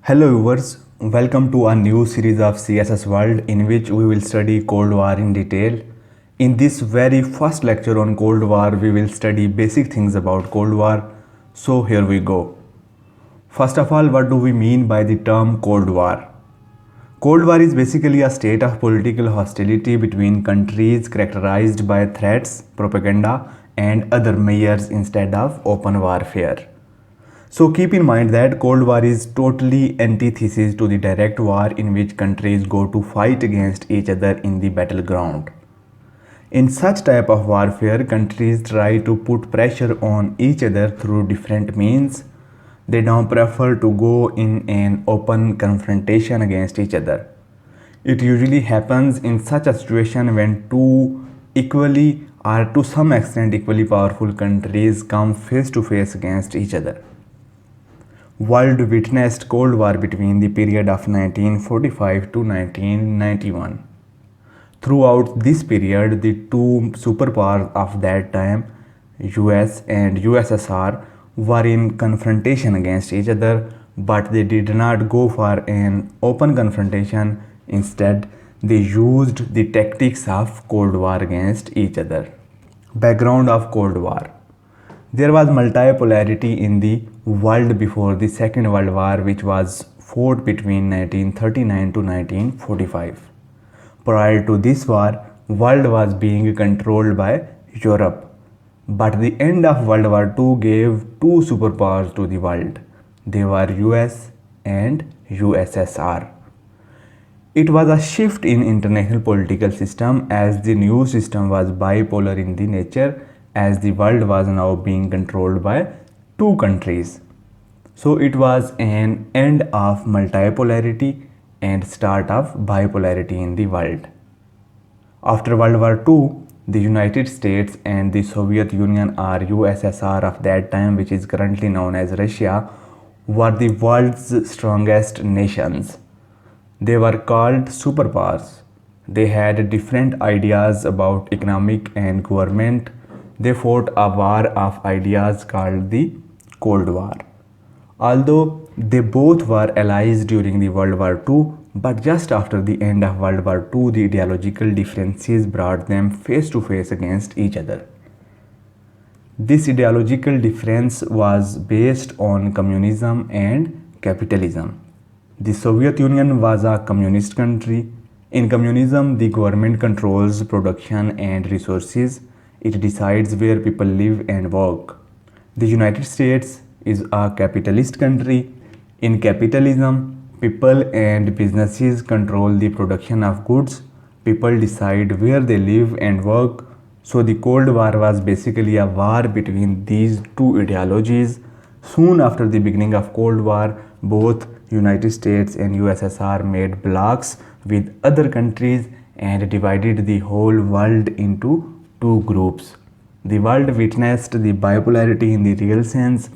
Hello viewers, welcome to a new series of CSS World in which we will study Cold War in detail. In this very first lecture on Cold War, we will study basic things about Cold War. So here we go. First of all, what do we mean by the term Cold War? Cold War is basically a state of political hostility between countries characterized by threats, propaganda, and other measures instead of open warfare. So keep in mind that Cold War is totally antithesis to the direct war in which countries go to fight against each other in the battleground. In such type of warfare, countries try to put pressure on each other through different means. They don't prefer to go in an open confrontation against each other. It usually happens in such a situation when two equally or to some extent equally powerful countries come face to face against each other. World witnessed Cold War between the period of 1945 to 1991. Throughout this period, the two superpowers of that time, US and USSR, were in confrontation against each other, but they did not go for an open confrontation. Instead, they used the tactics of Cold War against each other. Background of Cold War. There was multipolarity in the world before the Second World War, which was fought between 1939 to 1945. Prior to this war, world was being controlled by Europe. But the end of World War II gave two superpowers to the world. They were US and USSR. It was a shift in international political system as the new system was bipolar in the nature, as the world was now being controlled by two countries. So it was an end of multipolarity and start of bipolarity in the world. After World War II, the United States and the Soviet Union or USSR of that time, which is currently known as Russia, were the world's strongest nations. They were called superpowers. They had different ideas about economic and government. They fought a war of ideas called the Cold War. Although they both were allies during the World War II, but just after the end of World War II, the ideological differences brought them face to face against each other. This ideological difference was based on communism and capitalism. The Soviet Union was a communist country. In communism, the government controls production and resources. It decides where people live and work. The United States is a capitalist country. In capitalism, people and businesses control the production of goods. People decide where they live and work. So the Cold War was basically a war between these two ideologies. Soon after the beginning of Cold War, both United States and USSR made blocs with other countries and divided the whole world into two groups. The world witnessed the bipolarity in the real sense.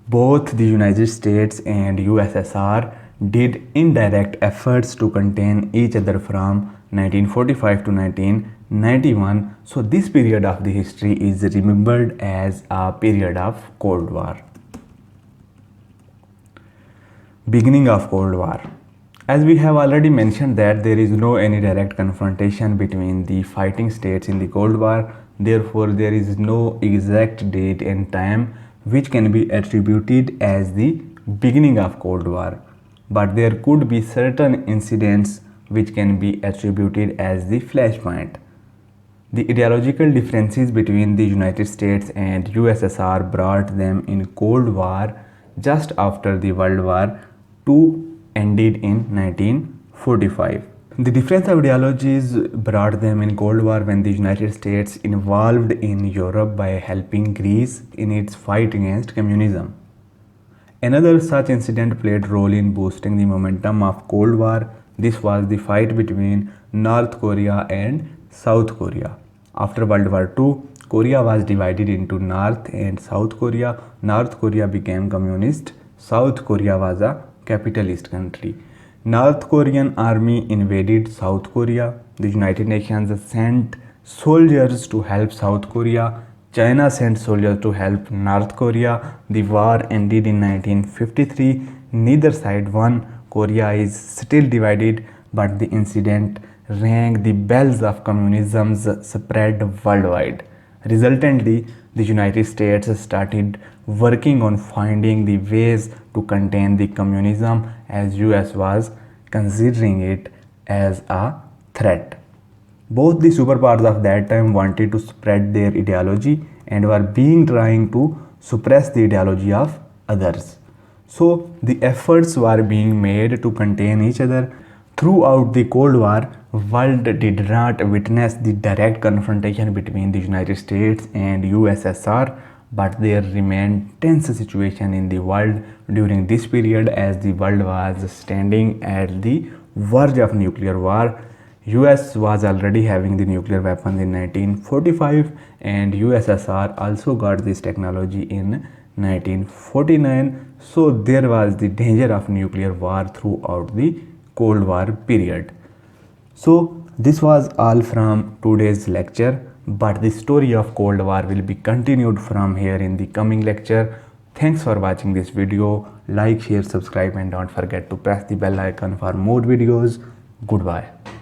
Both the United States and USSR did indirect efforts to contain each other from 1945 to 1991. So this period of the history is remembered as a period of Cold War. Beginning of Cold War. As we have already mentioned that there is no any direct confrontation between the fighting states in the Cold War. Therefore, there is no exact date and time which can be attributed as the beginning of Cold War. But there could be certain incidents which can be attributed as the flashpoint. The ideological differences between the United States and USSR brought them in Cold War just after the World War II ended in 1945. The difference of ideologies brought them in Cold War when the United States involved in Europe by helping Greece in its fight against communism. Another such incident played a role in boosting the momentum of Cold War. This was the fight between North Korea and South Korea. After World War II, Korea was divided into North and South Korea. North Korea became communist. South Korea was a capitalist country. North Korean army invaded South Korea. The United Nations sent soldiers to help South Korea. China sent soldiers to help North Korea. The war ended in 1953. Neither side won, Korea is still divided, but the incident rang the bells of communism's spread worldwide. Resultantly, the United States started working on finding the ways to contain the communism, as US was considering it as a threat. Both the superpowers of that time wanted to spread their ideology and were being trying to suppress the ideology of others. So the efforts were being made to contain each other. Throughout the Cold War, world did not witness the direct confrontation between the United States and USSR, but there remained tense situation in the world during this period as the world was standing at the verge of nuclear war. US was already having the nuclear weapons in 1945 and USSR also got this technology in 1949. So there was the danger of nuclear war throughout the Cold War period. So this was all from today's lecture, but the story of Cold War will be continued from here in the coming lecture. Thanks for watching this video. Like, share, subscribe and don't forget to press the bell icon for more videos. Goodbye.